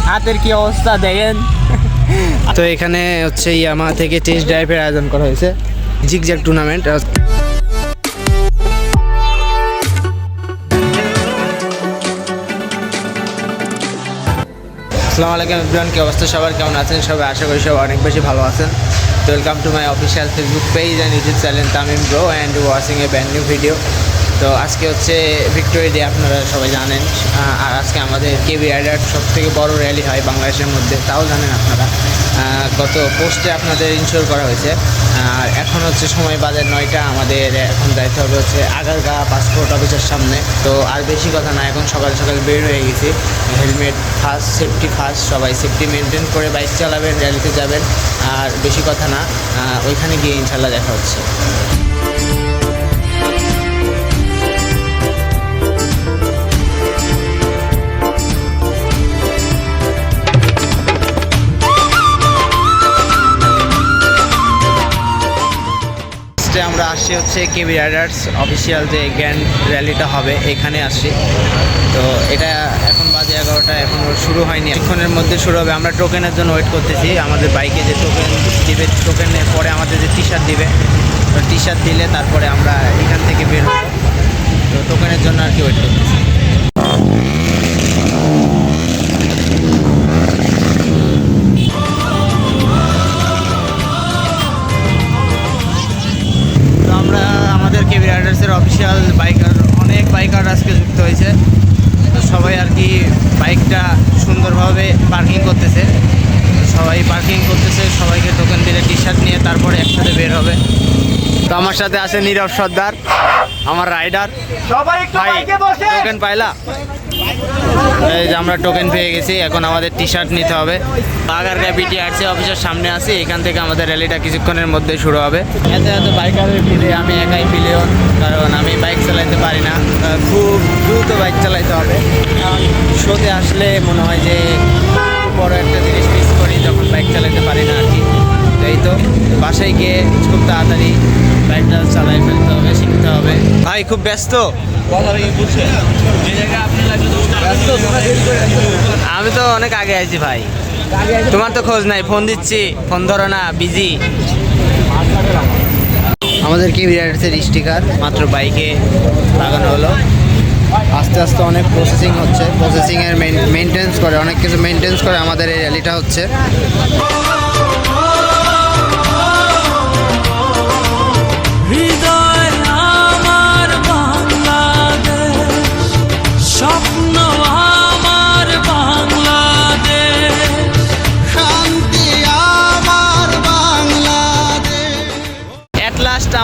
হাতের কি অবস্থা দেখেন। তো এখানে হচ্ছে ইয়ামাহা থেকে টেস্ট ড্রাইভের আয়োজন করা হয়েছে, জিগজ্যাগ টুর্নামেন্ট। আসসালামু আলাইকুম এভরিওয়ান, কি অবস্থা সবার, কেমন আছেন সবাই? আশা করি সবাই অনেক বেশি ভালো আছেন। তো welcome to my official Facebook page and YouTube channel Tamim bro and watching a brand new video. তো আজকে হচ্ছে ভিক্টোরি ডে, আপনারা সবাই জানেন। আর আজকে আমাদের কেবি রাইডার সব থেকে বড় র্যালি হয় বাংলাদেশের মধ্যে, তাও জানেন আপনারা। গত পোস্টে আপনাদের ইনশোর করা হয়েছে। আর এখন হচ্ছে সময় বাজে 9টা, আমাদের এখন যাইতে হবে হচ্ছে আগারগাঁ পাসপোর্ট অফিসের সামনে। তো আর বেশি কথা না, এখন সকাল সকাল বের হয়ে গেছি। হেলমেট ফার্স্ট, সেফটি ফার্স্ট, সবাই সেফটি মেনটেন করে বাইক চালাবেন, র্যালিতে যাবেন। আর বেশি কথা না, ওইখানে গিয়ে ইনশাল্লাহ দেখা হচ্ছে। আমরা আসছি হচ্ছে কেবি রাইডার্স অফিসিয়াল যে গ্র্যান্ড র্যালিটা হবে, এখানে আসছি। তো এটা এখন বাজে 11টা, এখনও শুরু হয়নি, কিছুক্ষণের মধ্যে শুরু হবে। আমরা টোকেনের জন্য ওয়েট করতেছি। আমাদের বাইকে যে টোকেন দিবে, টোকেনের পরে আমাদের যে টি শার্ট দিবে, তো টি শার্ট দিলে তারপরে আমরা এখান থেকে বের হব। তো টোকেনের জন্য আর কি ওয়েট করতেছি। কেবি রাইডার্সের অফিসিয়াল বাইকার, অনেক বাইকার আজকে যুক্ত হয়েছে। তো সবাই আর কি বাইকটা সুন্দরভাবে পার্কিং করতেছে, সবাইকে টোকেন দিলে টি শার্ট নিয়ে তারপরে একসাথে বের হবে। তো আমার সাথে আছে নীরব সর্দার, আমার রাইডার। সবাই টোকেন পাইলা? এই যে আমরা টোকেন পেয়ে গেছি, এখন আমাদের টি শার্ট নিতে হবে। আগারগাঁ বিটিআরসি অফিসের সামনে আছি, এখান থেকে আমাদের র্যালিটা কিছুক্ষণের মধ্যে শুরু হবে। এত বাইকারের ভিড়ে আমি একাই পিলেও, কারণ আমি বাইক চালাইতে পারি না, খুব দ্রুত বাইক চালাইতে হবে। শোতে আসলে মনে হয় যে বড় একটা জিনিস মিস করি, যখন বাইক চালাইতে পারি না আর কি। এই তো বাসায় গিয়ে খুব তাড়াতাড়ি বাইকটা চালাই ফেলতে হবে, শিখতে হবে। ভাই খুব ব্যস্ত? আমি তো অনেক আগে আছি ভাই, তোমার তো খোঁজ নাই, ফোন দিচ্ছি, ফোন ধরো না, বিজি। আমাদের কেবি রাইডার্সের স্টিকার মাত্র বাইকে লাগানো হলো। আস্তে আস্তে অনেক প্রসেসিং হচ্ছে, প্রসেসিংয়ের মেনটেন্স করে, অনেক কিছু মেনটেন্স করে আমাদের এই র্যালিটা হচ্ছে।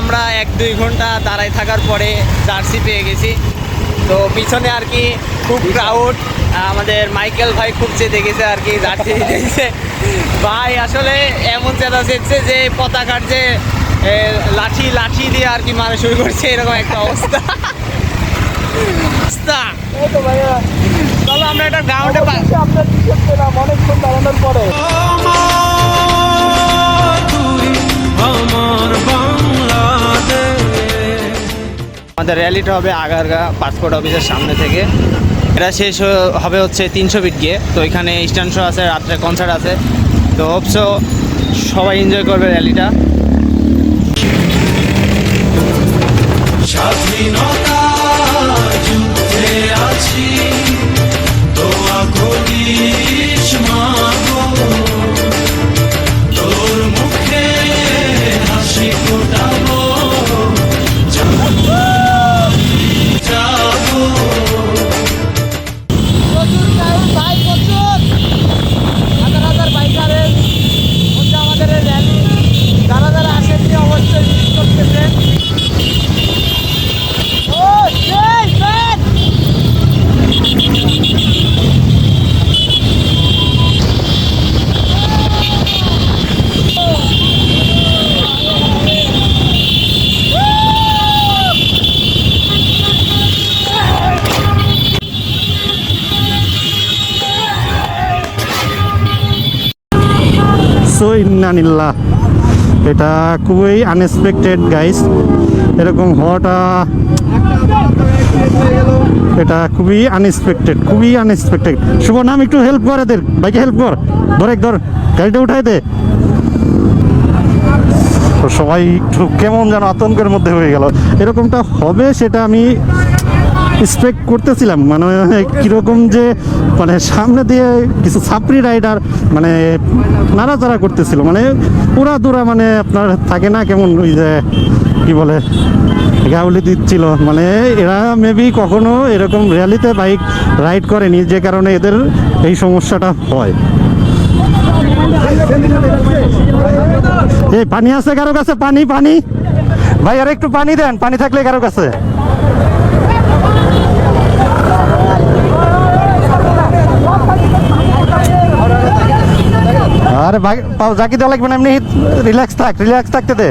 আমরা 1-2 ঘন্টা দাঁড়াই থাকার পরে জার্সি পেয়ে গেছি। তো পিছনে আর কি খুব ক্রাউড, আমাদের মাইকেল ভাই খুব চেতে গেছে আর কি, জার্সি দিয়েছে ভাই। আসলে এমন চেতা চেয়েছে যে পতাকার যে লাঠি দিয়ে আর কি মারা শুরু করছে, এরকম একটা অবস্থা। চলো আমরা একটা গ্রাউন্ডে অনেকক্ষণ দাঁড়ানোর পরে আমাদের র্যালিটা হবে আগারগাঁ পাসপোর্ট অফিসের সামনে থেকে। এটা শেষ হবে হচ্ছে 300 ফিট গিয়ে। তো এখানে স্ট্যান্ড শো আছে, রাত্রে কনসার্ট আছে। তো হোপসো সবাই এনজয় করবে র্যালিটা। স্বাধীনতা যুদ্ধে আছি, দোয়া করিস মাগো, তোর মুখে হাসি ফোটাবো, ইন্নানিল্লাহ। এটা খুবই আনএক্সপেক্টেড গাইস, এরকম হওয়াটা এটা খুবই আনএক্সপেক্টেড। শুভ নাম একটু হেল্প করে দে, বাইকে হেল্প কর, ধর গাড়িটা উঠাই দে। তো সবাই একটু কেমন যেন আতঙ্কের মধ্যে হয়ে গেল। এরকমটা হবে সেটা আমি এক্সপেক্ট করতেছিলাম, মানে কীরকম যে মানে সামনে দিয়ে কিছু ছাপরি রাইডার মানে নাড়াচাড়া করতেছিল, মানে পুরা দূরা মানে আপনার থাকে না কেমন ওই যে কি বলে গাউলি দিচ্ছিল। মানে এরা মেবি কখনো এরকম র্যালিতে বাইক রাইড করেনি, যে কারণে এদের এই সমস্যাটা হয়। এই পানি আছে কারো কাছে? পানি ভাই, আর একটু পানি দেন, পানি থাকলে কারো কাছে। আরে ভাই জাকি দেওয়া লাগবে না, এমনি রিল্যাক্স থাকতে দে।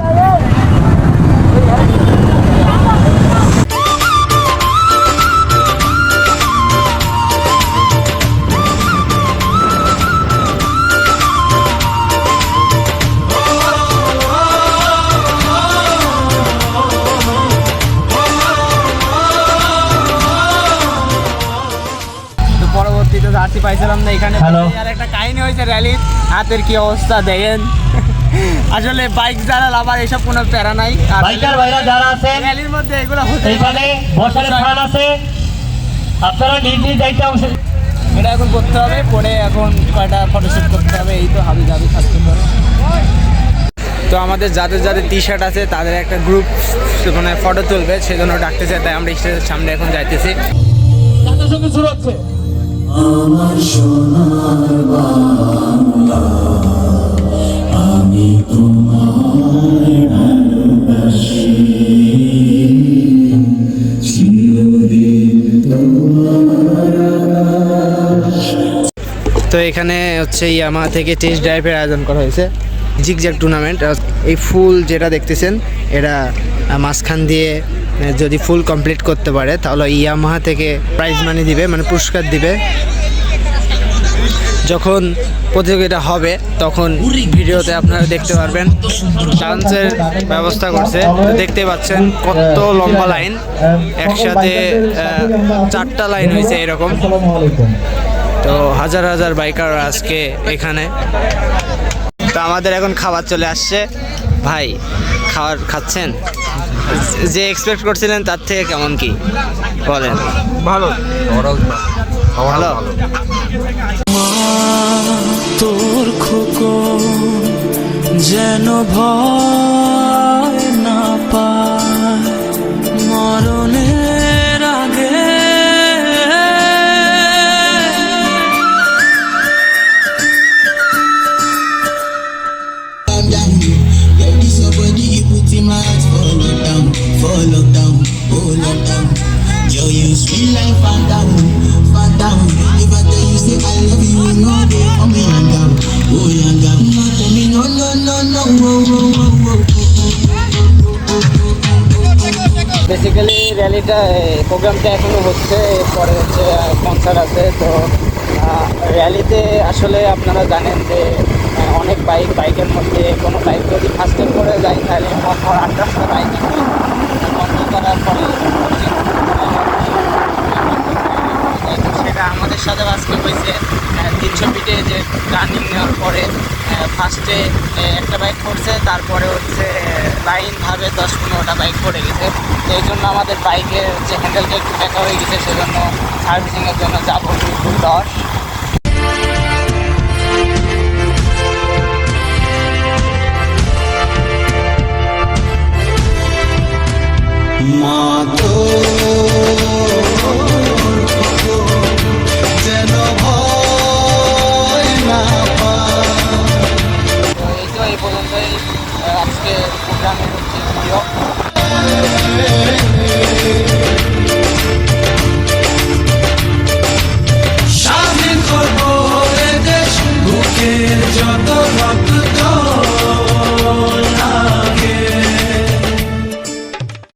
পরবর্তীতে জার্সি পাইছিলাম না এখানে। আর একটা কাহিনী হয়েছে র্যালির, হাতের কি অবস্থা দেখেন। আসলে বাইক যারা আবার এসব কোনো প্যারা নাই। বাইকার ভাইরা যারা আছেন র্যালির মধ্যে এগুলো হতে এইখানে বসার স্থান আছে, আপনারা নিজ দায়িত্বে অংশ। এটা এখন করতে হবে, পরে এখন কয়টা ফটোশুট করতে হবে, এই তো হাবি যাবি থাকতে পারে। তো আমাদের যাদের টি শার্ট আছে তাদের একটা গ্রুপ মানে ফটো তুলবে, সেজন্য ডাকতেছে, তাই আমরা স্টেজের সামনে এখন যাইতেছি। তাদের সঙ্গে শুরু হচ্ছে আমার সোনার বাংলা, আমি তোমায় ভালোবাসি, চিরদিন তোমার আকাশ। তো এখানে হচ্ছে ইয়ামাহা থেকে টেস্ট ড্রাইভের আয়োজন করা হয়েছে, জিগজ্যাগ টুর্নামেন্ট। এই ফুল যেটা দেখতেছেন এরা মাঝখান দিয়ে যদি ফুল কমপ্লিট করতে পারে তাহলে ইয়ামাহা থেকে প্রাইজ মানি দিবে, মানে পুরস্কার দিবে। যখন প্রতিযোগিতা হবে তখন ভিডিওতে আপনারা দেখতে পারবেন। ডান্সের ব্যবস্থা করছে, দেখতে পাচ্ছেন কত লম্বা লাইন, একসাথে 4টা লাইন হয়েছে এরকম। তো হাজার বাইকার আজকে এখানে। তো আমাদের এখন খাবার চলে আসছে। ভাই খাবার খাচ্ছেন? যে এক্সপেক্ট করছিলেন তার থেকে কেমন কি বলেন? ভালো। তোর খোকন যেন ভয় না পায় মরণের আগে। Yo, you sweet like phantom. If I tell you say I love you, you know they for me and down. Oh, and down. No, tell me no. Basically র্যালিটা প্রোগ্রামটা এখনো হচ্ছে, পরে হচ্ছে কনসার্ট আছে। তো র্যালিতে আসলে আপনারা জানেন যে অনেক বাইকের মধ্যে কোনো বাইক যদি ফার্স্টে করে যায় তাহলে পর 8টা বাইক বন্ধ করার পরে সেটা আমাদের সাথে আজকে হয়েছে। 300 ফিটে যে টার্নিং নেওয়ার পরে ফার্স্টে একটা বাইক পড়ছে, তারপরে হচ্ছে লাইনভাবে 10-15টা বাইক পড়ে গেছে। তো এই জন্য আমাদের বাইকের যে হ্যান্ডেলটা একটু ব্যাকা হয়ে গেছে, সেজন্য সার্ভিসিংয়ের জন্য যাবো 10। মা তো যেন ভয় না পায়। তো এই তো এই পর্যন্তই আজকে প্রোগ্রামের হচ্ছে ভিডিও। স্বাধীন করবো দেশ বুকের যত